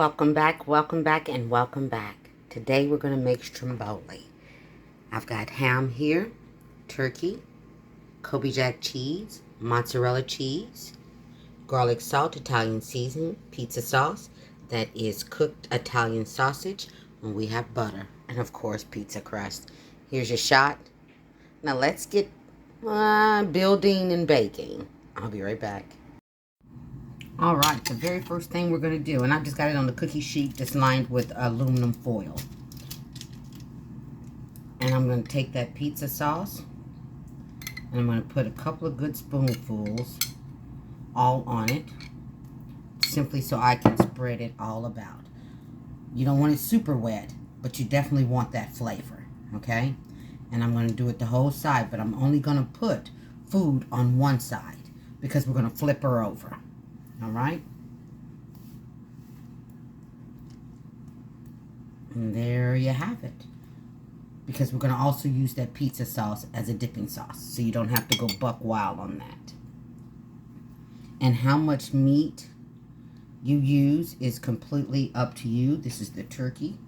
welcome back, and welcome back. Today we're going to make stromboli. I've got ham here, turkey, Kobe Jack cheese, mozzarella cheese, garlic salt, Italian seasoning, pizza sauce, that is cooked Italian sausage, and we have butter, and of course pizza crust. Here's your shot. Now let's get building and baking. I'll be right back. Alright, the very first thing we're going to do, and I just got it on the cookie sheet that's lined with aluminum foil. And I'm going to take that pizza sauce, and I'm going to put a couple of good spoonfuls all on it, simply so I can spread it all about. You don't want it super wet, but you definitely want that flavor, okay? And I'm going to do it the whole side, but I'm only going to put food on one side because we're going to flip her over. All right. And there you have it. Because we're going to also use that pizza sauce as a dipping sauce. So you don't have to go buck wild on that. And how much meat you use is completely up to you. This is the turkey.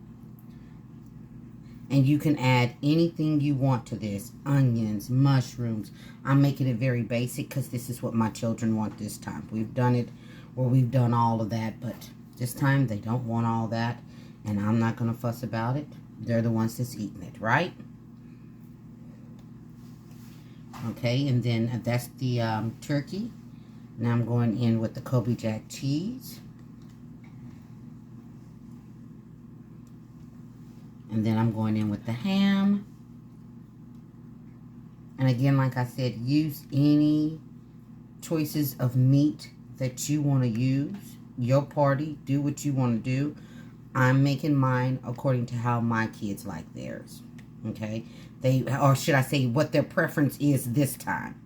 And you can add anything you want to this. Onions, mushrooms. I'm making it very basic because this is what my children want this time. We've done it where we've done all of that, but this time they don't want all that. And I'm not going to fuss about it. They're the ones that's eating it, right? Okay, and then that's the turkey. Now I'm going in with the Kobe Jack cheese. And then I'm going in with the ham. And again, like I said, use any choices of meat that you want to use. Your party, do what you want to do. I'm making mine according to how my kids like theirs. Okay? Or should I say what their preference is this time.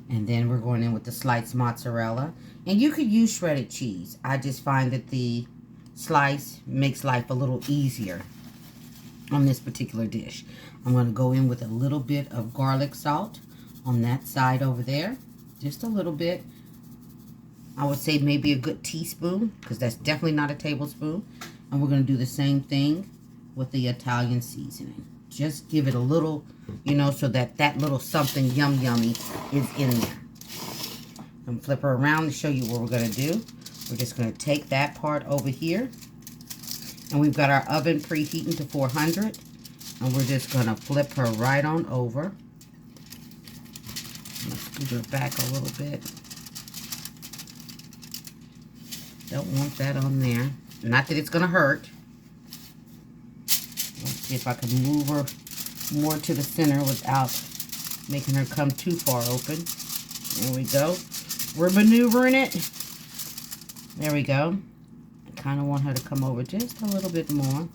And then we're going in with the sliced mozzarella. And you could use shredded cheese. I just find that the slice makes life a little easier on this particular dish. I'm going to go in with a little bit of garlic salt on that side over there. Just a little bit. I would say maybe a good teaspoon, because that's definitely not a tablespoon. And we're going to do the same thing with the Italian seasoning. Just give it a little, so that little something yummy is in there. I'm flip her around to show you what we're going to do. We're just going to take that part over here. And we've got our oven preheating to 400. And we're just going to flip her right on over. Let's scoot her back a little bit. Don't want that on there. Not that it's going to hurt. Let's see if I can move her more to the center without making her come too far open. There we go. We're maneuvering it. There we go. I kind of want her to come over just a little bit more.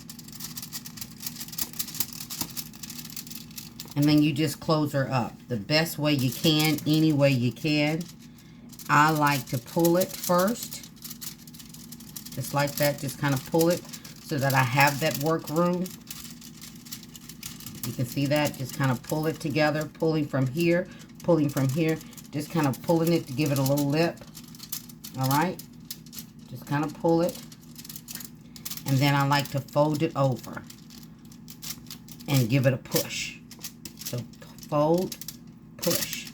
And then you just close her up the best way you can, any way you can. I like to pull it first. Just like that. Just kind of pull it so that I have that work room. You can see that. Just kind of pull it together. Pulling from here. Pulling from here. Just kind of pulling it to give it a little lip. Alright. Just kind of pull it. And then I like to fold it over. And give it a push. So fold, push.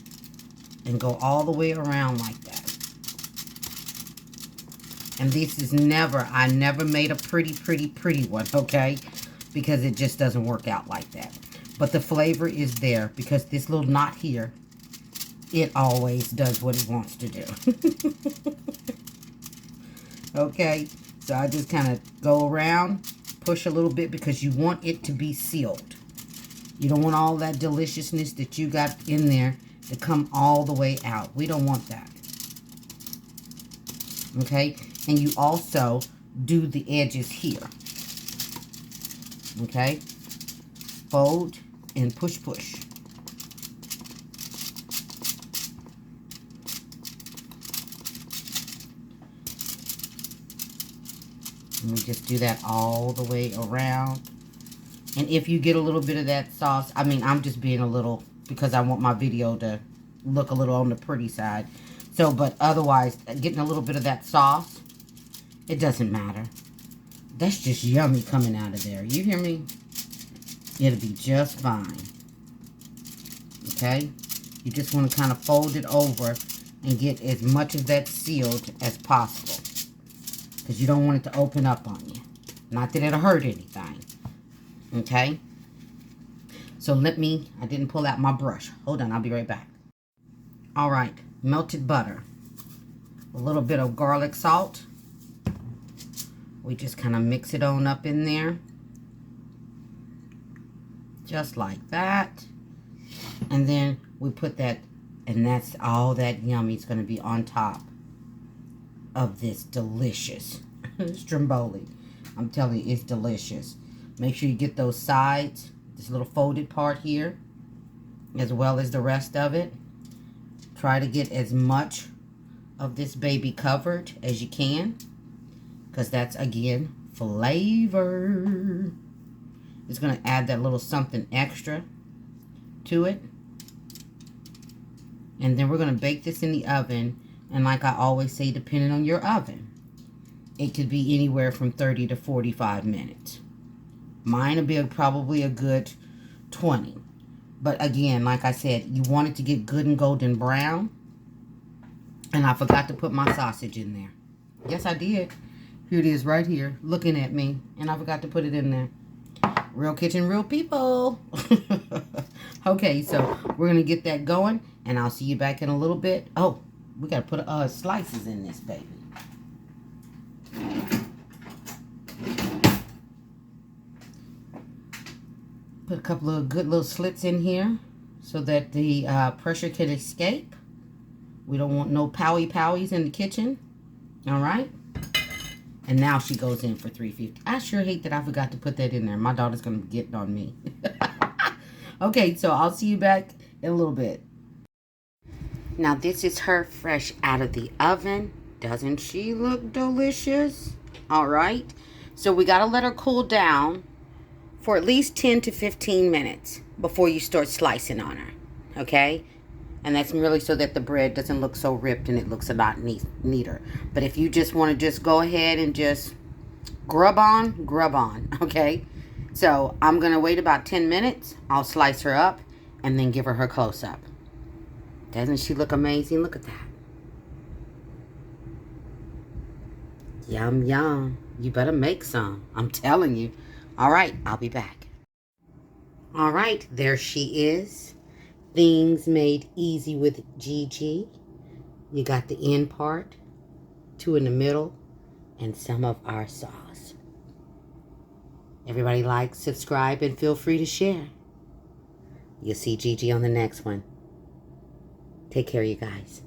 And go all the way around like that. And this is I never made a pretty one, okay? Because it just doesn't work out like that. But the flavor is there because this little knot here, it always does what it wants to do. Okay, so I just kind of go around, push a little bit because you want it to be sealed. You don't want all that deliciousness that you got in there to come all the way out. We don't want that. Okay, and you also do the edges here. Okay, fold and push. Let me just do that all the way around. And if you get a little bit of that sauce, I'm just being a little, because I want my video to look a little on the pretty side. So, but otherwise, getting a little bit of that sauce, it doesn't matter. That's just yummy coming out of there. You hear me? It'll be just fine. Okay? You just want to kind of fold it over and get as much of that sealed as possible. Because you don't want it to open up on you. Not that it'll hurt anything. Okay? So I didn't pull out my brush. Hold on, I'll be right back. Alright, melted butter. A little bit of garlic salt. We just kind of mix it on up in there. Just like that. And then we put that, and that's all that yummy is going to be on top of this delicious stromboli. I'm telling you, it's delicious. Make sure you get those sides, this little folded part here, as well as the rest of it. Try to get as much of this baby covered as you can, because that's, again, flavor. It's going to add that little something extra to it. And then we're going to bake this in the oven. And like I always say, depending on your oven, it could be anywhere from 30 to 45 minutes. Mine will be probably a good 20. But again, like I said, you want it to get good and golden brown. And I forgot to put my sausage in there. Yes, I did. Here it is right here, looking at me. And I forgot to put it in there. Real kitchen, real people. Okay, so we're going to get that going. And I'll see you back in a little bit. Oh, we got to put slices in this baby. Put a couple of good little slits in here so that the pressure can escape. We don't want no powies in the kitchen. All right. And now she goes in for $3.50. I sure hate that I forgot to put that in there. My daughter's going to get on me. Okay, so I'll see you back in a little bit. Now, this is her fresh out of the oven. Doesn't she look delicious? All right. So we got to let her cool down for at least 10 to 15 minutes before you start slicing on her. Okay? And that's merely so that the bread doesn't look so ripped and it looks a lot neater. But if you just want to just go ahead and just grub on. Okay? So I'm going to wait about 10 minutes. I'll slice her up and then give her her close-up. Doesn't she look amazing? Look at that. Yum, yum. You better make some. I'm telling you. All right, I'll be back. All right, there she is. Things made easy with Gigi. You got the end part, 2 in the middle, and some of our sauce. Everybody like, subscribe, and feel free to share. You'll see Gigi on the next one. Take care, you guys.